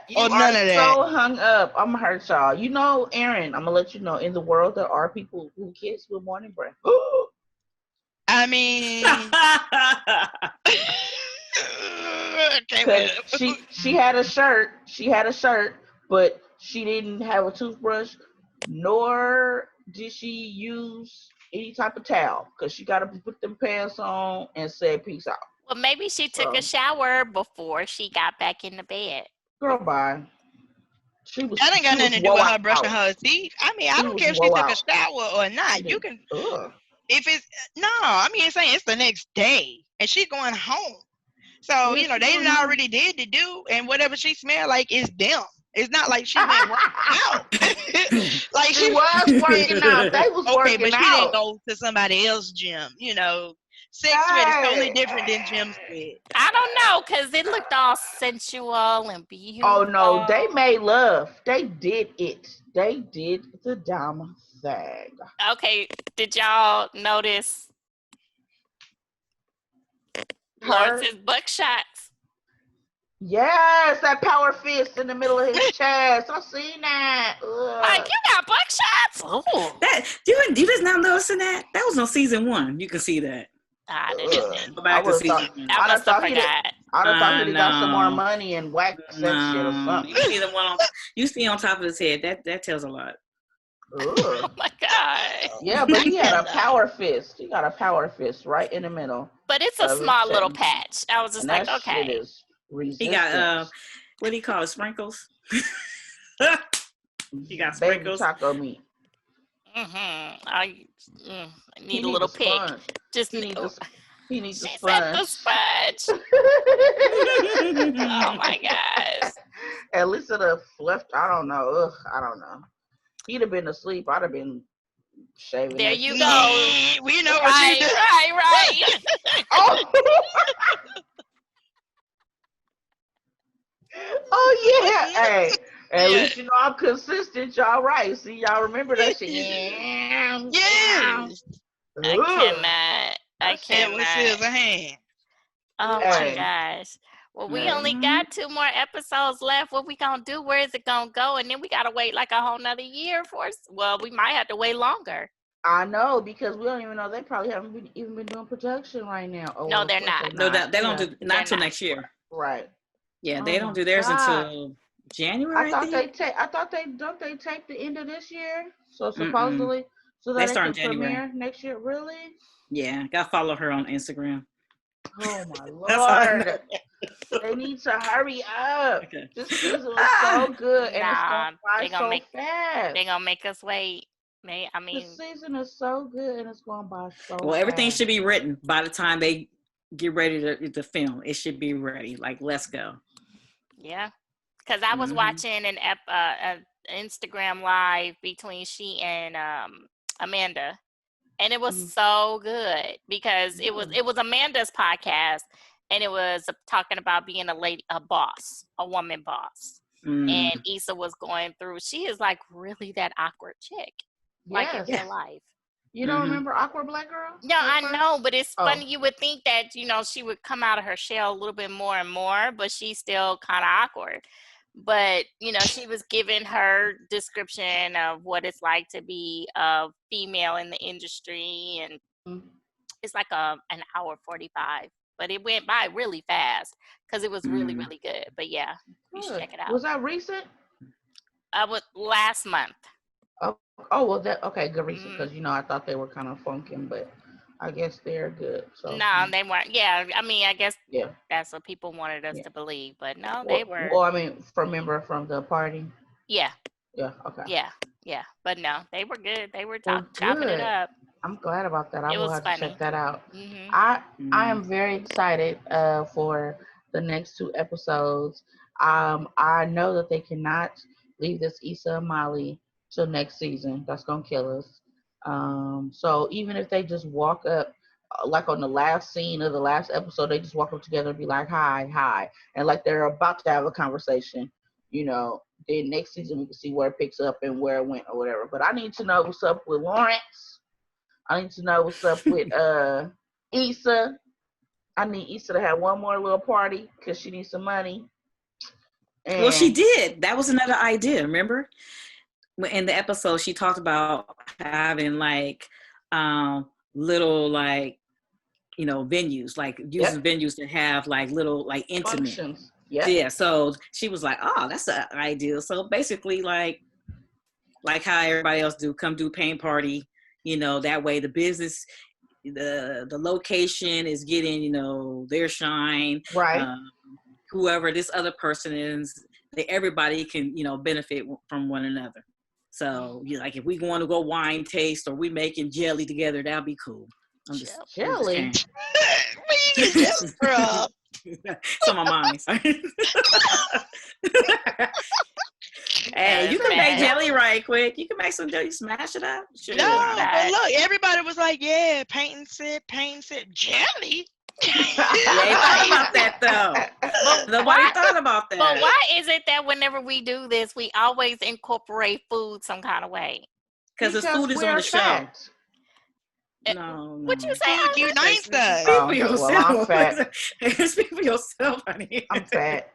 You or none are of that. so hung up. I'm gonna hurt y'all. You know, Aaron. I'm gonna let you know. In the world, there are people who kiss with morning breath. I mean, she had a shirt. She had a shirt, but she didn't have a toothbrush, nor did she use any type of towel because she got to put them pants on and say peace out. Well, maybe she took a shower before she got back in the bed. Girl, bye. That ain't got nothing to do with her brushing her teeth. I mean, I don't care if she took a shower or not. You can, if it's, no, I mean, it's the next day and she's going home. So, they already did the do, and whatever she smelled like is them. It's not like she went working out. Like she was working out. They was working but out. She didn't go to somebody else's gym, Sex sweat is totally different than gym sweat. I don't know, because it looked all sensual and beautiful. Oh, no. They made love. They did it. They did the damn thing. Okay. Did y'all notice Lawrence's buckshots? Yes, that power fist in the middle of his chest. I've seen that. Like, you got buckshots? Oh. You just not noticing that? That was on season 1. You can see that. I didn't. Go back to season 1. I must have forgot. I thought he got some more money and wax that shit or something. You see the one you see on top of his head. That tells a lot. Oh my God. Yeah, but he had a power fist. He got a power fist right in the middle. But it's a small little patch. I was just like, okay. He got what do you call it? Sprinkles. He got sprinkles. Baby taco meat. I need a little pick. Just he needs a she sponge. Said the sponge. Oh my gosh. At least it have left. I don't know. I don't know. He'd have been asleep. I'd have been shaving. There you go. We know what you did. Right. Oh. Oh yeah. Hey. At least I'm consistent. Y'all right. See, y'all remember that shit. Yes. I cannot. With a hand. Oh my gosh. Well, we only got 2 more episodes left. What we gonna do? Where is it gonna go? And then we gotta wait like a whole nother year for us. Well, we might have to wait longer. I know, because we don't even know. They probably haven't even been doing production right now. Oh, no, they're not. No, they don't do not until next year. Right. Yeah, they don't do theirs until January. I thought they tape the end of this year. So supposedly, so that they start in January next year. Really? Yeah, gotta follow her on Instagram. Oh my Lord! They need to hurry up. Okay. This season was so good, and it's going by so fast. They're gonna make us wait. The season is so good, and it's going by so. Well, everything should be written by the time they get ready to film. It should be ready. Like, let's go. Yeah, because I was watching an Instagram live between she and Amanda, and it was so good because it was Amanda's podcast, and it was talking about being a woman boss. And Issa was going through. She is like really that awkward chick, like in real life. You don't remember Awkward Black Girl? No, I know, but it's funny. You would think that, she would come out of her shell a little bit more and more, but she's still kind of awkward. But, she was giving her description of what it's like to be a female in the industry. And it's like an hour 45. But it went by really fast because it was really, really good. But yeah, you should check it out. Was that recent? Last month. Well, good reason, because I thought they were kind of funking, but I guess they're good. So no, they weren't. Yeah, I mean, I guess that's what people wanted us to believe, but no, they were. Well, I mean, remember from the party? Yeah. Yeah. Okay. Yeah, but no, they were good. They were chopping it up. I'm glad about that. I will have to check that out. Mm-hmm. I am very excited for the next 2 episodes. I know that they cannot leave this Issa and Molly till next season. That's gonna kill us. So even if they just walk up, like on the last scene of the last episode, they just walk up together and be like, hi, and like they're about to have a conversation, then next season we can see where it picks up and where it went or whatever. But I need to know what's up with Lawrence. I need to know what's up with Issa. I need Issa to have one more little party because she needs some money. And well, she did. That was another idea, remember? In the episode, she talked about having like little like, venues, like using venues to have like little like intimate functions. Yeah. So she was like, oh, that's an idea. So basically like how everybody else come do paint party, that way the business, the location is getting, their shine. Right. Whoever this other person is, everybody can, benefit from one another. So, like, if we want to go wine taste or we making jelly together, that'll be cool. Jelly? Some of mine. Hey, you can make jelly right quick. You can make some jelly, smash it up. Sure. No, but look, everybody was like, yeah, paint and sip, jelly. You ain't thought about that though. Nobody thought about that. But why is it that whenever we do this, we always incorporate food some kind of way? Because the food is on the show. No. What you say? Food unites us. Speak for yourself. Well, I'm fat. Speak for yourself, honey. I'm fat.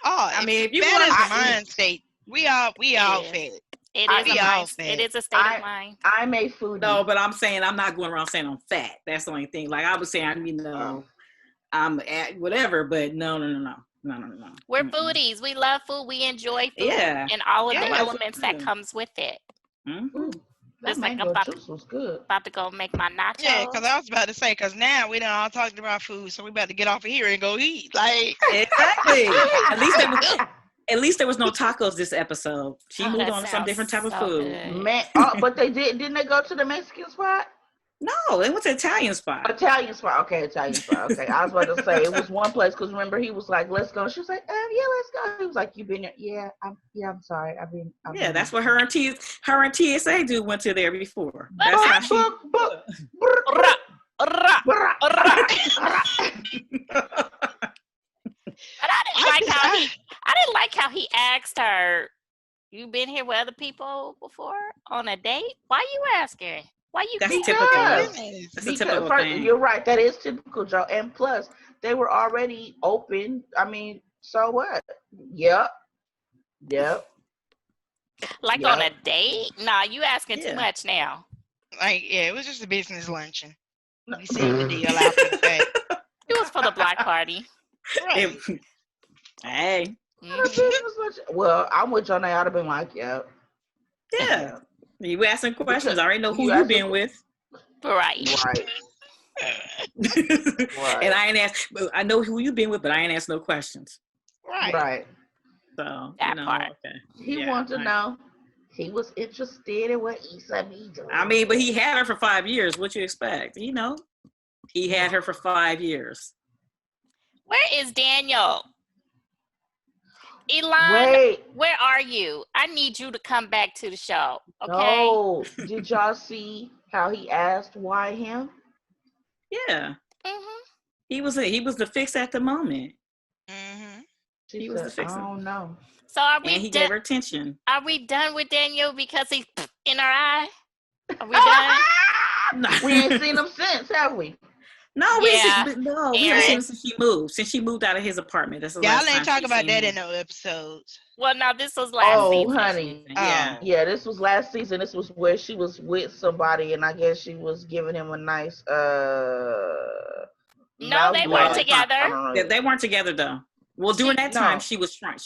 Oh, I mean, if you want a mind state, we all fed. It is a state of mind. I made food. No, but I'm saying I'm not going around saying I'm fat. That's the only thing. Like I was saying, I'm at whatever, but no. We're foodies. We love food. We enjoy food. Yeah. And all of the elements that comes with it. Mm-hmm. That mango juice was good. About to go make my nachos. Yeah, because I was about to say, because now we done all talked about food, so we about to get off of here and go eat. Like exactly. At least there was no tacos this episode. She moved on to some different type of food. Man, but they didn't they go to the Mexican spot? No, they went to Italian spot. Italian spot. Okay. I was about to say it was one place because remember he was like, "Let's go." She was like, "Yeah, let's go." He was like, "You been there?" Yeah, I'm sorry. I've been that's what her and TSA dude went to there before. That's how she. But I didn't like how he asked her, "You been here with other people before on a date? Why you asking? Why you?" That's typical. That's a typical thing. You're right. That is typical, Joe. And plus, they were already open. I mean, so what? Yep. Like on a date? Nah, you asking too much now. Like, it was just a business luncheon. We sealed the deal after the fact. It was for the block party. Right. Hey. Well, I'm with Joe. I'd have been like, yeah. You asking questions. I already know who you been with. Right. And I ain't asked. I know who you been with, but I ain't asked no questions. Right. So that part. Okay. He wanted to know. He was interested in what Issa be doing. I mean, but he had her for 5 years. What you expect? He had her for 5 years. Where is Daniel? Elon, wait. Where are you? I need you to come back to the show, okay? No. Did y'all see how he asked why him? Yeah. Mm-hmm. He was the fix at the moment. Mm-hmm. She was said, the fixer. I don't know. So are And we he gave her attention. Are we done with Daniel because he's in our eye? Are we done? We ain't seen him since, have we? No, Yeah. we haven't seen him since she moved. Since she moved out of his apartment. That's the last Y'all ain't time talk about seen that him. in no episodes. Well, no, this was last season. Honey. Yeah. Yeah, this was last season. This was where she was with somebody, and I guess she was giving him a nice No, they weren't together. I don't know. They weren't together though. Well, during that time, she was trying.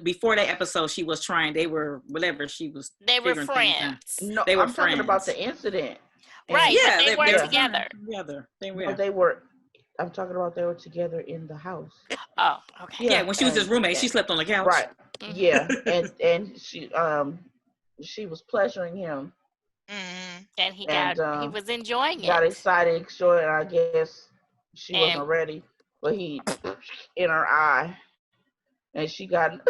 Before that episode, she was trying. They were whatever. She was. They were friends. No, they were I'm friends. talking about the incident. Right, Yeah, but they weren't together. They were. No, they were. I'm talking about they were together in the house. Oh, okay. Yeah, when she was his roommate, she slept on the couch. Right. Mm-hmm. Yeah, and she was pleasuring him. Mm-hmm. And he was enjoying it. Got excited, sure, and I guess she wasn't ready, but he in her eye, and she got.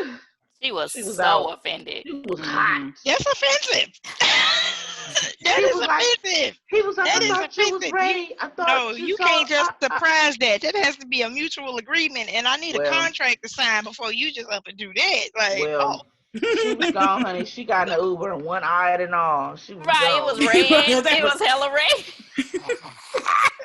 She was so out. offended. She was hot. That's offensive. That is offensive. He was like, that I is thought you was offensive. ready. I thought you can't just surprise that. That has to be a mutual agreement, and I need a contract to sign before you just up and do that. Like, she was gone, honey. She got in the Uber and one-eyed and all. She was right, gone. it was red. It was hella red.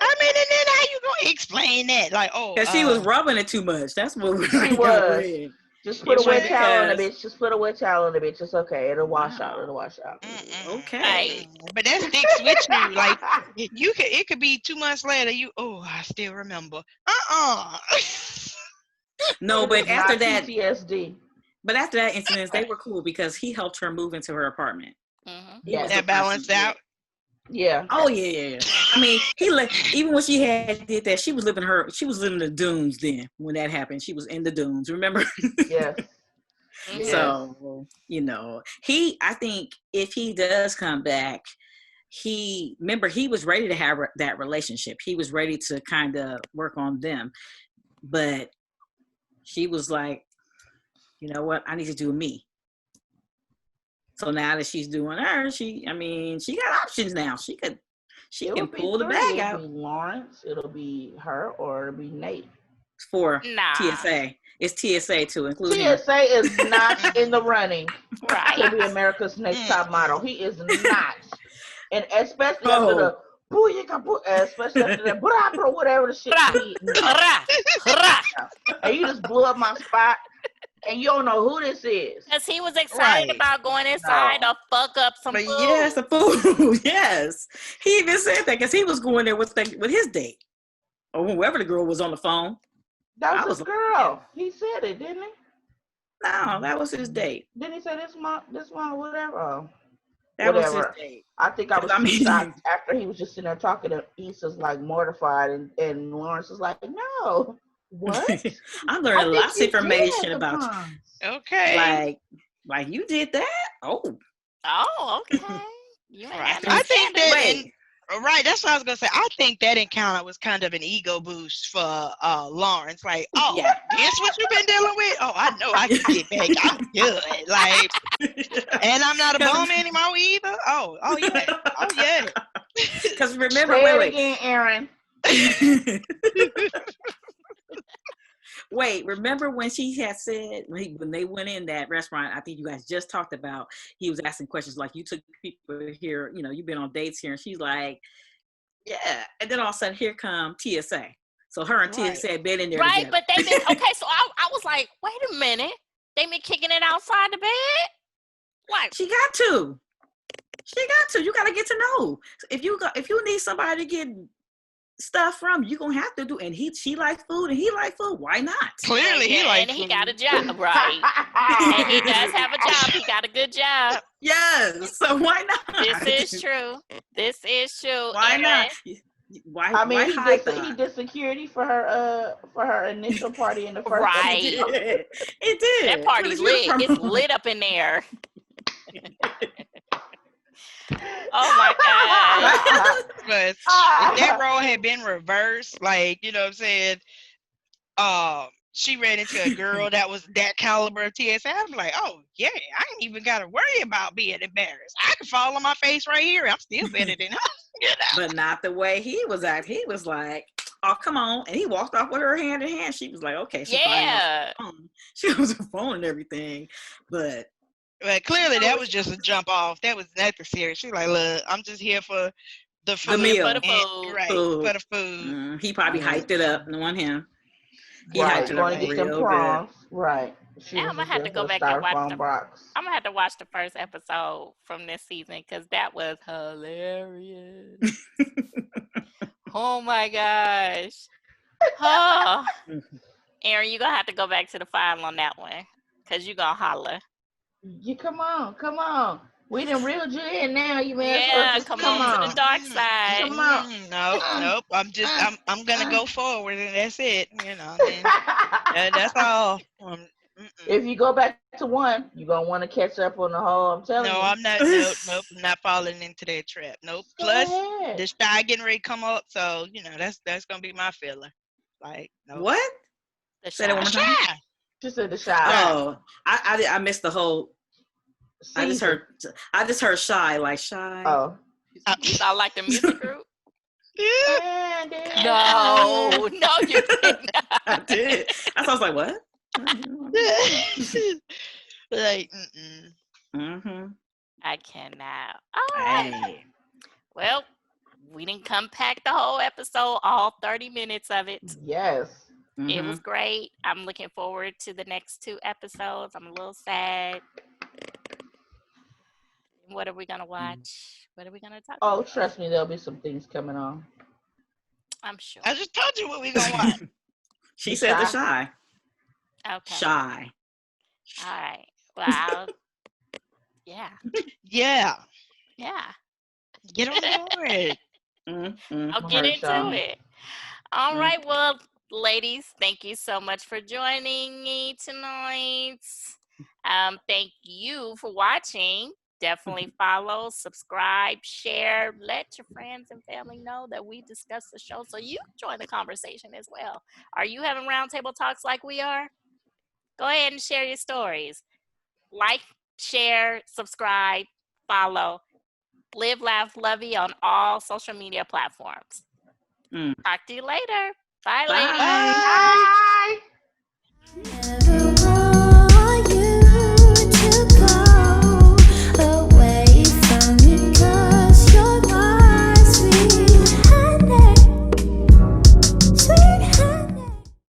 I mean, and then how you gonna explain that? Like, because she was rubbing it too much. That's what she was. Just put a wet towel on the bitch. Just put a wet towel on the bitch. It's okay. It'll wash out. It'll wash out. Okay. But that sticks with you. Like it could be 2 months later. I still remember. No, but after that PTSD. But after that incident, they were cool because he helped her move into her apartment. Mm-hmm. Yeah, that balanced out. Yeah. Oh yeah. I mean, even when she did that, she was living the dunes then when that happened. She was in the dunes, remember? Yes. So, I think if he does come back, he was ready to have that relationship. He was ready to kind of work on them. But she was like, you know what? I need to do me. So now that she's doing her, she got options now. She can pull the bag out. It'll be Lawrence, it'll be her, or it'll be Nate. For TSA. It's TSA to include him. TSA is not in the running right. to be America's Next Top Model. He is not. And especially after the especially after that whatever the shit and you just blew up my spot. And you don't know who this is. Because he was excited about going inside to fuck up some food. Yes, the food. Yes. He even said that because he was going there with his date. Or whoever the girl was on the phone. That was his girl. He said it, didn't he? No, that was his date. Didn't he say this one, whatever? Oh, that was his date. I think I was shocked after he was just sitting there talking to Issa's like mortified and Lawrence was like, no. What? I learned a lot of information about you. Okay. Like you did that? Oh, okay. I think that. Right, that's what I was gonna say. I think that encounter was kind of an ego boost for Lawrence. Like, that's what you've been dealing with. Oh, I know I can get back. I'm good. Like, and I'm not a bum anymore either. Oh yeah. Because remember, wait again, Aaron. Wait, remember when she had said when they went in that restaurant, I think you guys just talked about, he was asking questions like, you took people here, you've been on dates here, and she's like, yeah, and then all of a sudden here come TSA. So her and TSA had been in there right, together. but they been okay. So I was like, wait a minute, they been kicking it outside the bed. Like she got to. You got to get to know. If you need somebody to get stuff from, you're gonna have to do. And she likes food and he likes food. Why not? Clearly he likes and food. He got a job, right? And he does have a job. He got a good job. Yes. So why not? This is true. Why not? Why? I mean, he did security for her initial party in the first. Right. It did. That party's lit. It's lit up in there. Oh my God. But if that role had been reversed, like, you know what I'm saying, she ran into a girl that was that caliber of TSA, I'm like, oh yeah, I ain't even gotta worry about being embarrassed. I can fall on my face right here. I'm still better than her. But not the way he was acting. He was like, Oh, come on. And he walked off with her hand in hand. She was like, okay, she probably wants her phone. She was her phone and everything. But clearly that was just a jump off. That was nothing serious. She's like, look, I'm just here for the food. The meal. For the food. Right, for the food. He probably hyped it up, knowing him. He Right, hyped it going up to get real some good. prawns. Right. Now I'm gonna have to go back and watch I'm gonna have to watch the first episode from this season because that was hilarious. Oh my gosh. Oh. Aaron, you're gonna have to go back to the file on that one because you're gonna holler. You come on. We done reeled you in now. You may come on to the dark side. Come on. Nope. I'm gonna go forward and that's it. You know, that's all. If you go back to one, you're gonna want to catch up on the whole. I'm telling you. No, I'm not. Nope. I'm not falling into that trap. Nope. Plus, the shy getting ready to come up, so you know that's gonna be my filler. Like, nope. What? The Say that one more time. She said the shy. Oh, I missed the whole. Season. I just heard shy, like shy. Oh. You sound like the music group. Yeah. No, you didn't. I did. I was like, what? Like, I cannot. All right. Hey. Well, we didn't come pack the whole episode, all 30 minutes of it. Yes. It was great. I'm looking forward to the next 2 episodes. I'm a little sad. What are we going to watch? What are we going to talk about? Oh, trust me, there'll be some things coming on. I'm sure. I just told you what we gonna watch. She said the shy. Okay. Shy. All right. Well, yeah. Yeah. Get on board. I'll get into it. All right. Well, ladies, thank you so much for joining me tonight. Thank you for watching. Definitely follow, subscribe, share, let your friends and family know that we discuss the show so you join the conversation as well. Are you having roundtable talks like we are? Go ahead and share your stories. Like, share, subscribe, follow. Live, Laugh, Lovey on all social media platforms. Talk to you later. Bye, ladies. Bye.